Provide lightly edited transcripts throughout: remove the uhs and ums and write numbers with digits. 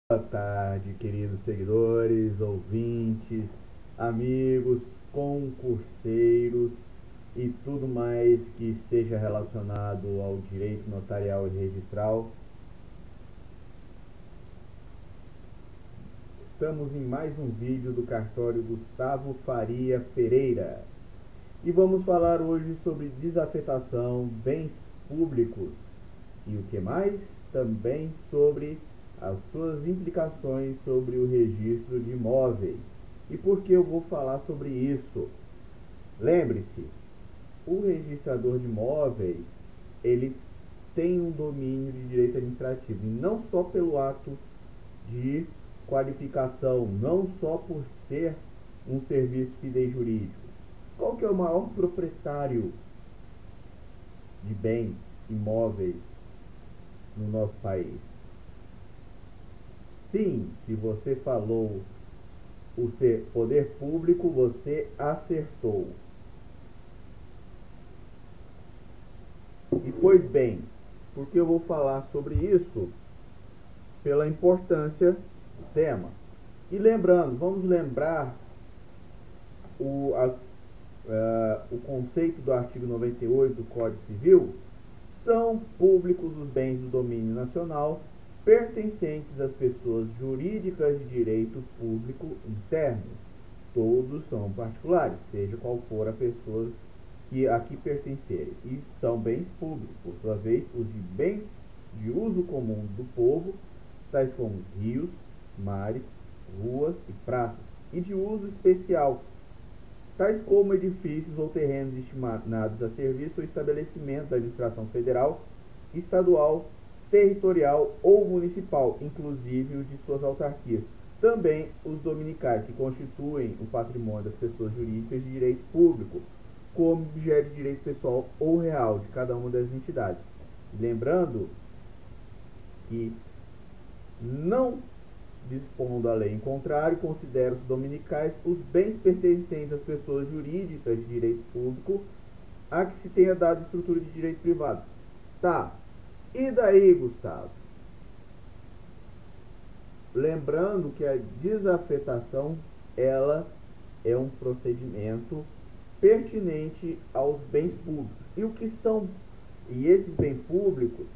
Boa tarde, queridos seguidores, ouvintes, amigos, concurseiros e tudo mais que seja relacionado ao direito notarial e registral. Estamos em mais um vídeo do cartório Gustavo Faria Pereira e vamos falar hoje sobre desafetação, bens públicos e o que mais? Também sobre as suas implicações sobre o registro de imóveis. E por que eu vou falar sobre isso? Lembre-se, o registrador de imóveis, ele tem um domínio de direito administrativo, e não só pelo ato de qualificação, não só por ser um serviço FIDEI jurídico. Qual que é o maior proprietário de bens imóveis no nosso país? Sim, se você falou o ser poder público, você acertou. E pois bem, porque eu vou falar sobre isso? Pela importância do tema. E lembrando, vamos lembrar o conceito do artigo 98 do Código Civil. São públicos os bens do domínio nacional pertencentes às pessoas jurídicas de direito público interno. Todos são particulares, seja qual for a pessoa que aqui pertencerem, e são bens públicos, por sua vez, os de bem de uso comum do povo, tais como rios, mares, ruas e praças, e de uso especial, tais como edifícios ou terrenos destinados a serviço ou estabelecimento da administração federal, estadual, territorial ou municipal, inclusive os de suas autarquias. Também os dominicais, que constituem o patrimônio das pessoas jurídicas de direito público, como objeto de direito pessoal ou real de cada uma das entidades. Lembrando que, não dispondo a lei em contrário, considera os dominicais os bens pertencentes às pessoas jurídicas de direito público a que se tenha dado estrutura de direito privado. Tá, e daí, Gustavo? Lembrando que a desafetação, ela é um procedimento pertinente aos bens públicos. E o que são, e esses bens públicos,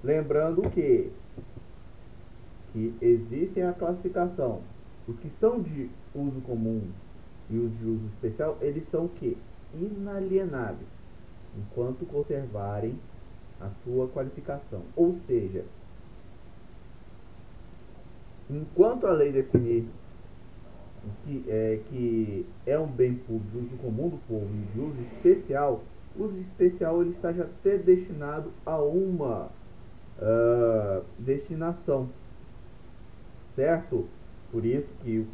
lembrando que existem a classificação. Os que são de uso comum e os de uso especial, eles são o quê? Inalienáveis, enquanto conservarem a sua qualificação. Ou seja, enquanto a lei definir que é um bem público de uso comum do povo e de uso especial, o uso especial ele está já até destinado a uma destinação, certo? Por isso que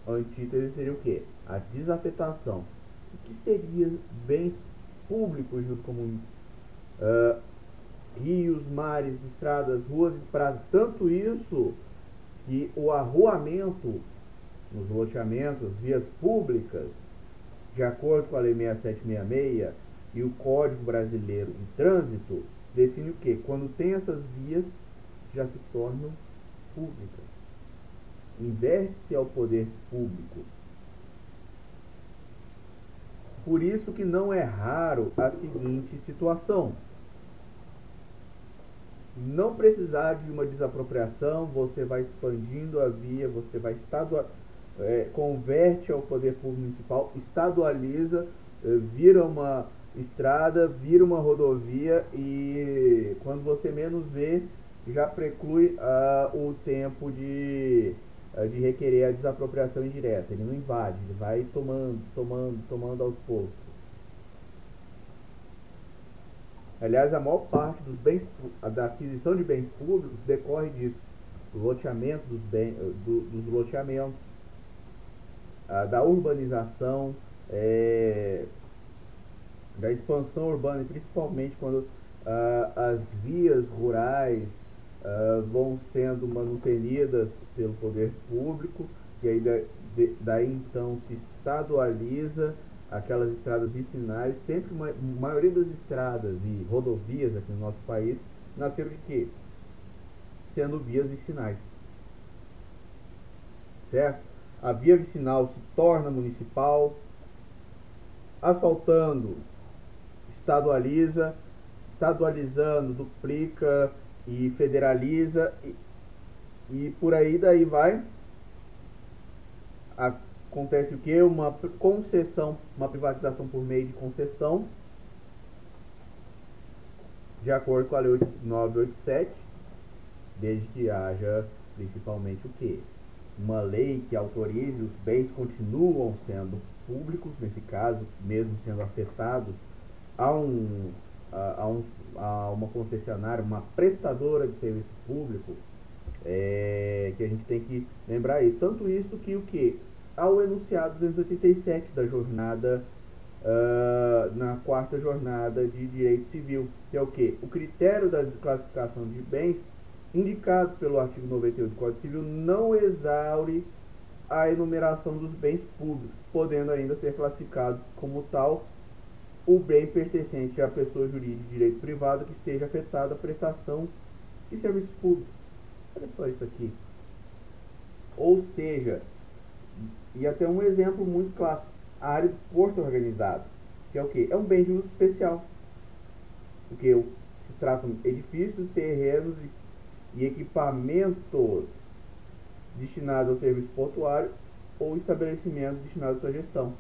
a antítese seria o quê? A desafetação. O que seria bens públicos de uso comum? Rios, mares, estradas, ruas e praças. Tanto isso que o arruamento nos loteamentos, vias públicas, de acordo com a Lei 6766 e o Código Brasileiro de Trânsito, define o que? Quando tem essas vias, já se tornam públicas. Inverte-se ao poder público. Por isso que não é raro a seguinte situação: não precisar de uma desapropriação, você vai expandindo a via, você vai converte ao poder público municipal, estadualiza, vira uma estrada, vira uma rodovia, e quando você menos vê, já preclui o tempo de requerer a desapropriação indireta. Ele não invade, ele vai tomando aos poucos. Aliás, a maior parte dos bens, da aquisição de bens públicos decorre disso, do loteamento dos loteamentos, da urbanização, da expansão urbana, e principalmente quando as vias rurais vão sendo manutenidas pelo poder público, e aí daí então se estadualiza aquelas estradas vicinais. Sempre a maioria das estradas e rodovias aqui no nosso país nasceram de quê? Sendo vias vicinais. certo? A via vicinal se torna municipal, asfaltando, estadualiza, estadualizando, duplica e federaliza, e por aí daí vai. Acontece o que? Uma concessão, uma privatização por meio de concessão, de acordo com a Lei 987, desde que haja principalmente o que? Uma lei que autorize os bens continuam sendo públicos, nesse caso, mesmo sendo afetados a, a uma concessionária, uma prestadora de serviço público, que a gente tem que lembrar isso. Tanto isso que o que? Ao enunciado 287 da jornada, na quarta jornada de direito civil, que é o que? O critério da desclassificação de bens indicado pelo artigo 98 do Código Civil não exaure a enumeração dos bens públicos, podendo ainda ser classificado como tal o bem pertencente à pessoa jurídica de direito privado que esteja afetada a prestação de serviços públicos. Olha só isso aqui. Ou seja, e até um exemplo muito clássico, a área do porto organizado, que é o que? É um bem de uso especial, porque se tratam de edifícios, terrenos e equipamentos destinados ao serviço portuário ou estabelecimento destinado à sua gestão,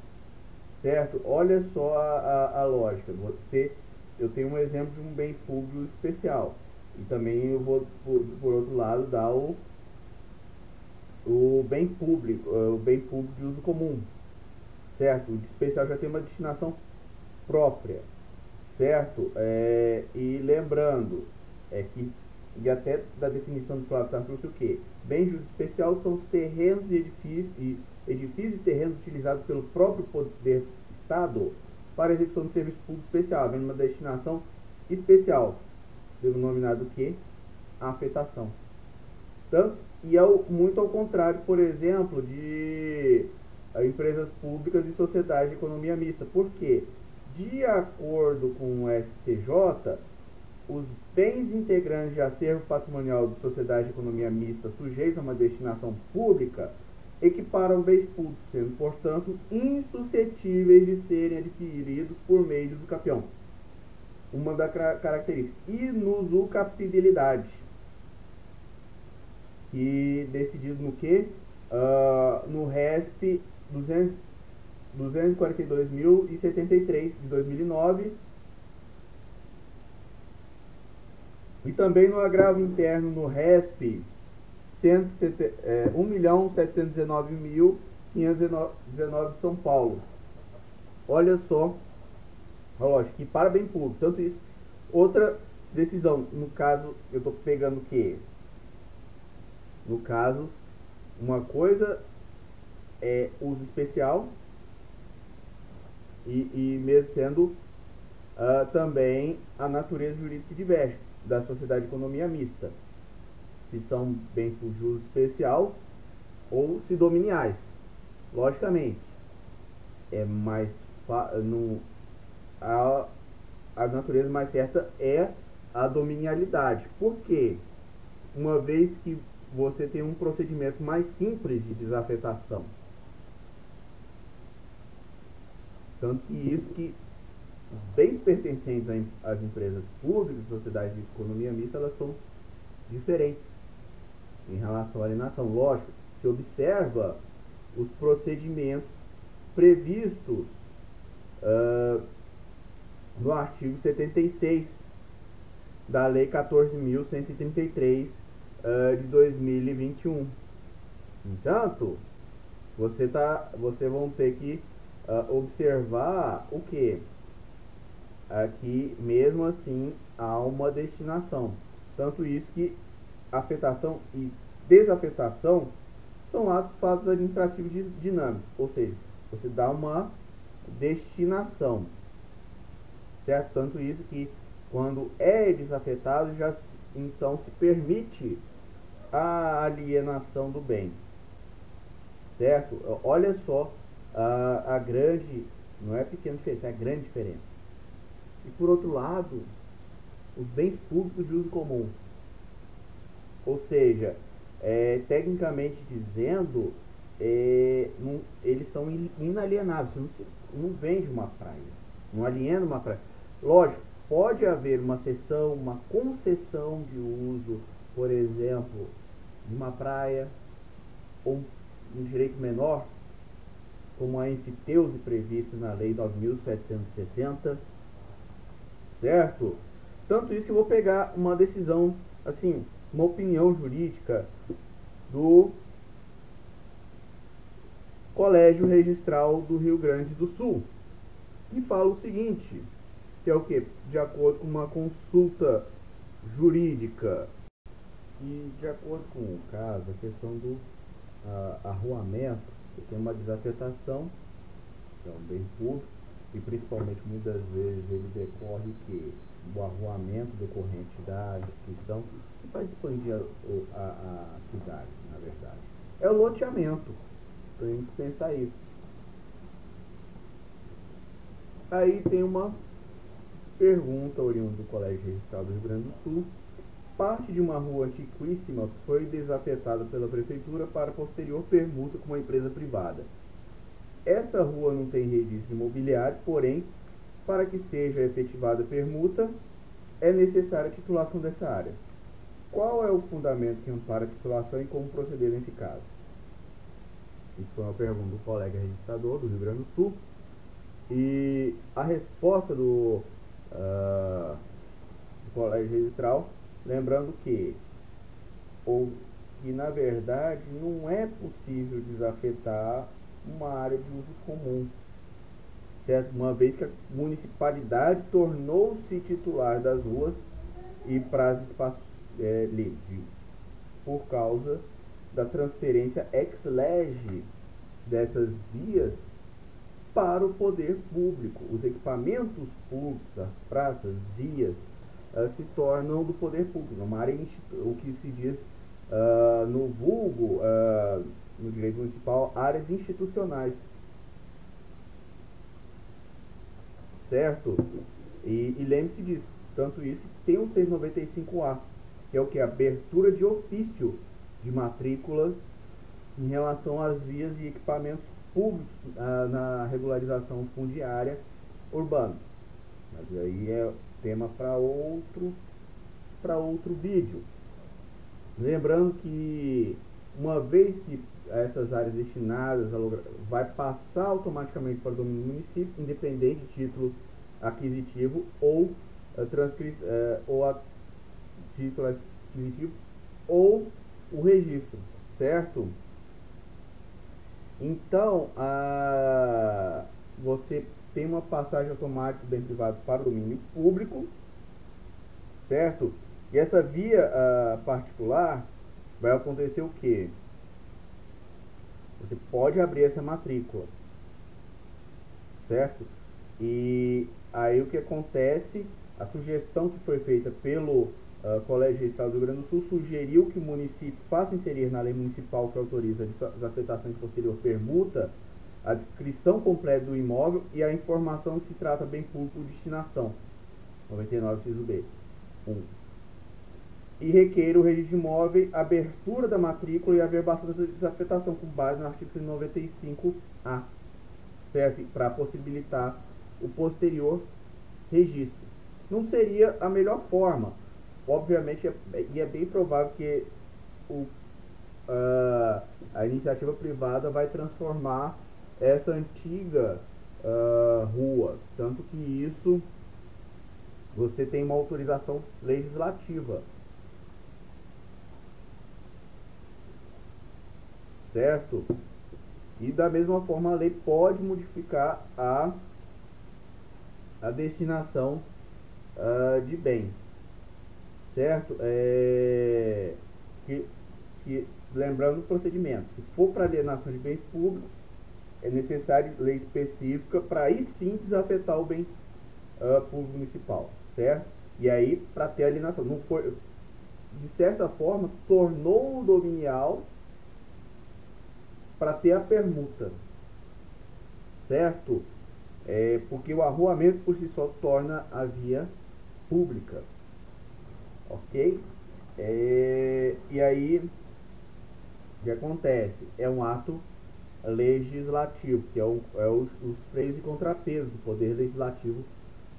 certo? Olha só a lógica. Eu tenho um exemplo de um bem público especial, e também eu vou, por outro lado, dar o bem público de uso comum, certo? O de especial já tem uma destinação própria, certo? E lembrando que, e até da definição do Flávio Tartucci, o que? Bem de uso especial são os terrenos e edifícios e terrenos utilizados pelo próprio poder Estado para a execução de serviço público especial, havendo uma destinação especial, denominado o que? Afetação. Tanto, e muito ao contrário, por exemplo, de empresas públicas e sociedades de economia mista. Por quê? De acordo com o STJ, os bens integrantes de acervo patrimonial de sociedade de economia mista sujeitos a uma destinação pública equiparam bens públicos, sendo, portanto, insuscetíveis de serem adquiridos por meio de uso capião. Uma da característica, inusucapibilidade, que decidido no que? No RESP 242.073 de 2009, e também no agravo interno no RESP 1.719.519 de São Paulo. Olha só, lógico, que para bem público, tanto isso. Outra decisão, no caso, eu estou pegando o que? No caso, uma coisa é uso especial, e mesmo sendo também a natureza jurídica se diverge da sociedade de economia mista, se são bens por uso especial ou se dominiais. Logicamente, é mais a natureza mais certa é a dominialidade. Por quê? Uma vez que você tem um procedimento mais simples de desafetação. Tanto que isso que os bens pertencentes às empresas públicas, sociedades de economia mista, elas são diferentes em relação à alienação. Lógico, se observa os procedimentos previstos no artigo 76 da Lei 14.133 de 2021. Entanto, vocês vão ter que observar o que? Aqui, mesmo assim, há uma destinação. Tanto isso que afetação e desafetação são fatos administrativos dinâmicos, ou seja, você dá uma destinação, certo? Tanto isso que quando é desafetado, já então se permite a alienação do bem, certo? Olha só a grande, não é pequena diferença, é a grande diferença. E por outro lado, os bens públicos de uso comum, ou seja, tecnicamente dizendo, eles são inalienáveis. Você não vende uma praia, não aliena uma praia. Lógico, pode haver uma cessão, uma concessão de uso, por exemplo, de uma praia, ou um direito menor, como a enfiteuse prevista na Lei 9.760, certo? Tanto isso que eu vou pegar uma decisão, assim, uma opinião jurídica do Colégio Registral do Rio Grande do Sul, que fala o seguinte, que é o que? De acordo com uma consulta jurídica e de acordo com o caso, a questão do arruamento, você tem uma desafetação, que é um bem público, e principalmente muitas vezes ele decorre que o arruamento decorrente da instituição não faz expandir a cidade, na verdade. É o loteamento. Temos que pensar isso. Aí tem uma pergunta oriunda do Colégio Registral do Rio Grande do Sul. Parte de uma rua antiquíssima foi desafetada pela prefeitura para posterior permuta com uma empresa privada. Essa rua não tem registro imobiliário, porém, para que seja efetivada a permuta, é necessária a titulação dessa área. Qual é o fundamento que ampara a titulação e como proceder nesse caso? Isso foi uma pergunta do colega registrador do Rio Grande do Sul. E a resposta do colégio registral, lembrando que na verdade não é possível desafetar uma área de uso comum, certo? Uma vez que a municipalidade tornou-se titular das ruas e praça espaços livres, por causa da transferência ex lege dessas vias para o poder público. Os equipamentos públicos, as praças, vias, se tornam do poder público, uma área, o que se diz no vulgo, no direito municipal, áreas institucionais, certo? E lembre-se disso, tanto isso que tem o 195A, que é o que? Abertura de ofício de matrícula em relação às vias e equipamentos públicos na regularização fundiária urbana. Mas aí é tema para outro vídeo. Lembrando que uma vez que essas áreas destinadas vai passar automaticamente para o domínio do município, independente de título aquisitivo ou título aquisitivo ou o registro, certo? Então, você tem uma passagem automática do bem privado para o domínio público, certo? E essa via particular vai acontecer o quê? Você pode abrir essa matrícula, certo? E aí o que acontece, a sugestão que foi feita pelo Colégio Registral do Rio Grande do Sul sugeriu que o município faça inserir na lei municipal que autoriza a desafetação de posterior permuta a descrição completa do imóvel e a informação que se trata bem público de destinação, 99 inciso B. 1. E requer o registro de imóvel, abertura da matrícula e averbação dessa desafetação com base no artigo 195A, certo? Para possibilitar o posterior registro. Não seria a melhor forma. Obviamente, e é bem provável que a iniciativa privada vai transformar essa antiga rua. Tanto que isso, você tem uma autorização legislativa, certo? E da mesma forma a lei pode modificar a destinação de bens, certo? Lembrando o procedimento, se for para alienação de bens públicos, é necessário lei específica para aí sim desafetar o bem público municipal, certo? E aí, para ter alienação, não foi, de certa forma, tornou o dominial para ter a permuta, certo? Porque o arruamento por si só torna a via pública, ok? E aí, o que acontece? É um ato legislativo, que os freios e contrapesos do poder legislativo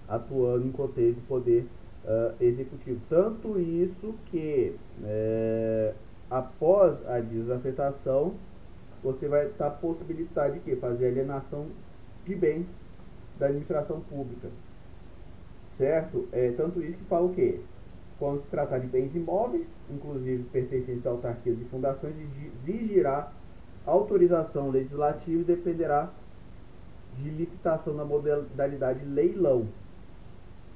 atuando em contexto do poder executivo. Tanto isso que após a desafetação você vai estar possibilitado de fazer alienação de bens da administração pública, certo? Tanto isso que fala o quê? Quando se tratar de bens imóveis, inclusive pertencentes a autarquias e fundações, exigirá autorização legislativa e dependerá de licitação na modalidade leilão,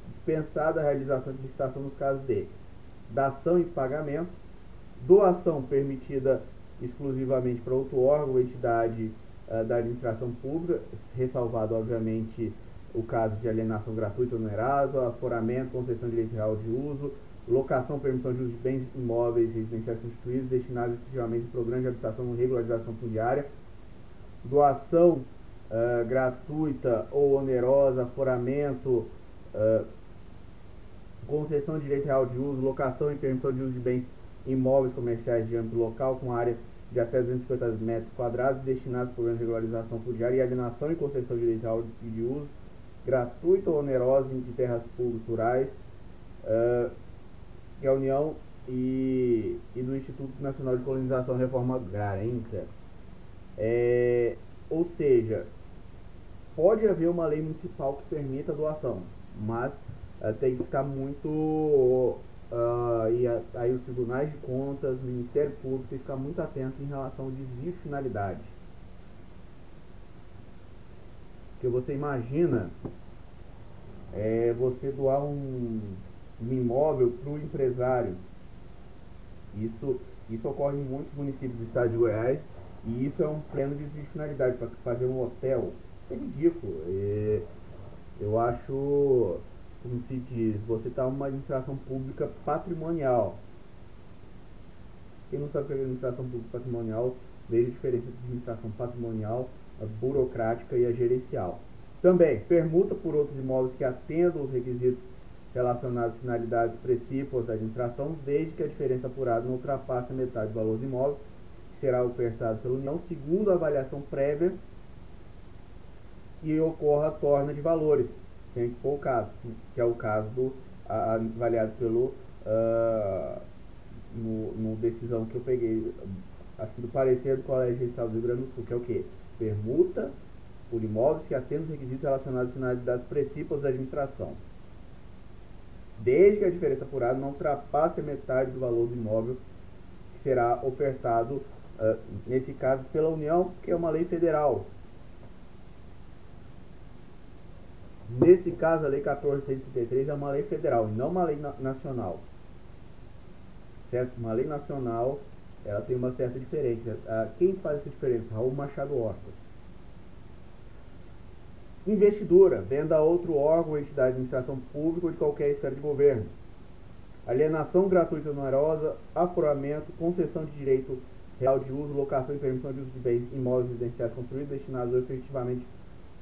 dispensada a realização de licitação nos casos de dação e pagamento, doação permitida exclusivamente para outro órgão ou entidade da administração pública, ressalvado, obviamente, o caso de alienação gratuita ou onerosa, aforamento, concessão de direito real de uso, locação, permissão de uso de bens imóveis residenciais constituídos destinados exclusivamente em programa de habitação ou regularização fundiária, doação gratuita ou onerosa, aforamento, concessão de direito real de uso, locação e permissão de uso de bens imóveis comerciais de âmbito local com área de até 250 metros quadrados destinados ao programa de regularização fundiária e alienação e concessão de direito real de uso gratuita ou onerosa de terras públicas rurais, que é a União e do Instituto Nacional de Colonização e Reforma Agrária, INCRA. Ou seja, pode haver uma lei municipal que permita a doação, mas tem que ficar muito... e aí os tribunais de contas, o Ministério Público tem que ficar muito atento em relação ao desvio de finalidade. Porque você imagina você doar um imóvel para o empresário. Isso ocorre em muitos municípios do estado de Goiás, e isso é um pleno desvio de finalidade para fazer um hotel. Isso é ridículo. Eu acho, como se diz, você está uma administração pública patrimonial. Quem não sabe o que é administração pública patrimonial, veja a diferença entre administração patrimonial, a burocrática e a gerencial. Também, permuta por outros imóveis que atendam os requisitos relacionados às finalidades precípuas da administração, desde que a diferença apurada não ultrapasse a metade do valor do imóvel, que será ofertado pela União, segundo a avaliação prévia, e ocorra a torna de valores, sempre que for o caso, que é o caso do avaliado pelo no decisão que eu peguei, assim, do parecer do Colégio Registral do Rio Grande do Sul, que é o que? Permuta por imóveis que atendam os requisitos relacionados às finalidades precípuas da administração, desde que a diferença apurada não ultrapasse a metade do valor do imóvel que será ofertado, nesse caso, pela União, que é uma lei federal. Nesse caso, a Lei 14.133 é uma lei federal, e não uma lei nacional. Certo? Uma lei nacional, ela tem uma certa diferença. Quem faz essa diferença? Raul Machado Horta. Investidura, venda a outro órgão ou entidade de administração pública ou de qualquer esfera de governo. Alienação gratuita ou onerosa, aforamento, concessão de direito real de uso, locação e permissão de uso de bens imóveis residenciais construídos destinados ou efetivamente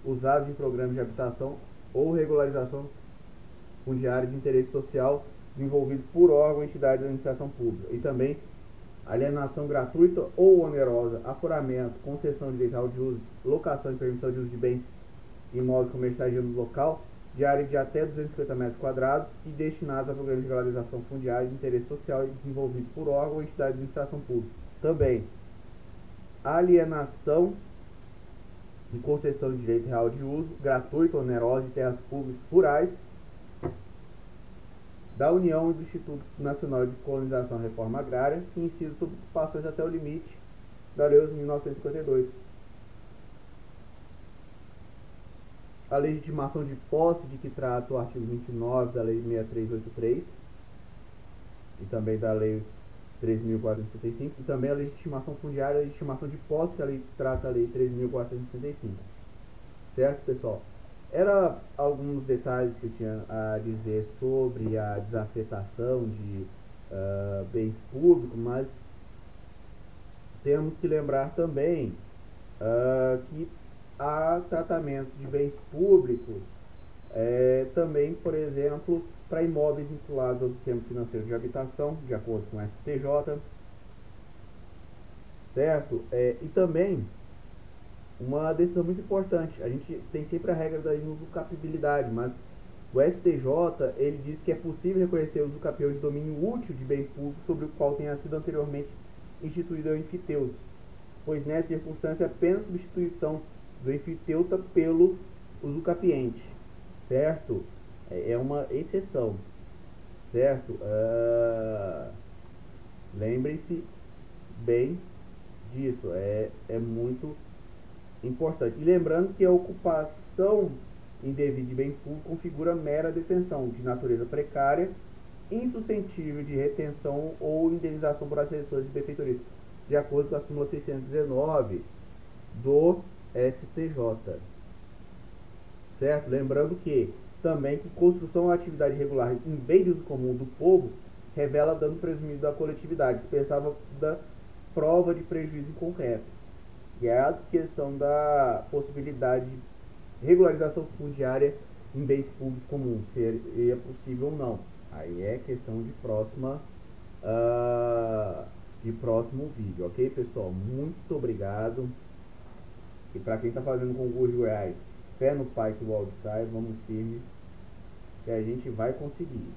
usados em programas de habitação ou regularização fundiária de interesse social desenvolvidos por órgão ou entidade de administração pública. E também alienação gratuita ou onerosa, aforamento, concessão de direito real de uso, locação e permissão de uso de bens imóveis comerciais de âmbito local, de área de até 250 metros quadrados e destinados a programas de regularização fundiária de interesse social e desenvolvidos por órgão ou entidade de administração pública. Também alienação e concessão de direito real de uso gratuito ou onerosa de terras públicas rurais da União e do Instituto Nacional de Colonização e Reforma Agrária, que incidem sobre ocupações até o limite da Lei 11.952. A legitimação de posse, de que trata o artigo 29 da Lei 6383 e também da Lei 13.465, e também a legitimação fundiária e a legitimação de posse, que a lei trata a Lei 13.465. Certo, pessoal? Era alguns detalhes que eu tinha a dizer sobre a desafetação de bens públicos, mas temos que lembrar também que há tratamentos de bens públicos também, por exemplo, para imóveis vinculados ao sistema financeiro de habitação, de acordo com o STJ, certo? E também uma decisão muito importante. A gente tem sempre a regra da inusucapibilidade, mas o STJ ele diz que é possível reconhecer o usucapião de domínio útil de bem público sobre o qual tenha sido anteriormente instituído o enfiteus, pois nessa circunstância apenas substituição do enfiteuta pelo usucapiente, certo? É uma exceção, certo? Lembre-se bem disso, é muito importante. E lembrando que a ocupação indevida de bem público configura mera detenção de natureza precária, insuscetível de retenção ou indenização por acessões e benfeitorias, de acordo com a súmula 619 do STJ. Certo? Lembrando que também que construção ou atividade regular em bem de uso comum do povo revela dano presumido da coletividade, dispensável da prova de prejuízo em concreto. E é a questão da possibilidade de regularização fundiária em bens públicos comuns, se é possível ou não. Aí é questão de próximo vídeo, ok, pessoal? Muito obrigado. E para quem está fazendo concurso de Goiás, fé no pai que o balde sai, vamos firme, que a gente vai conseguir.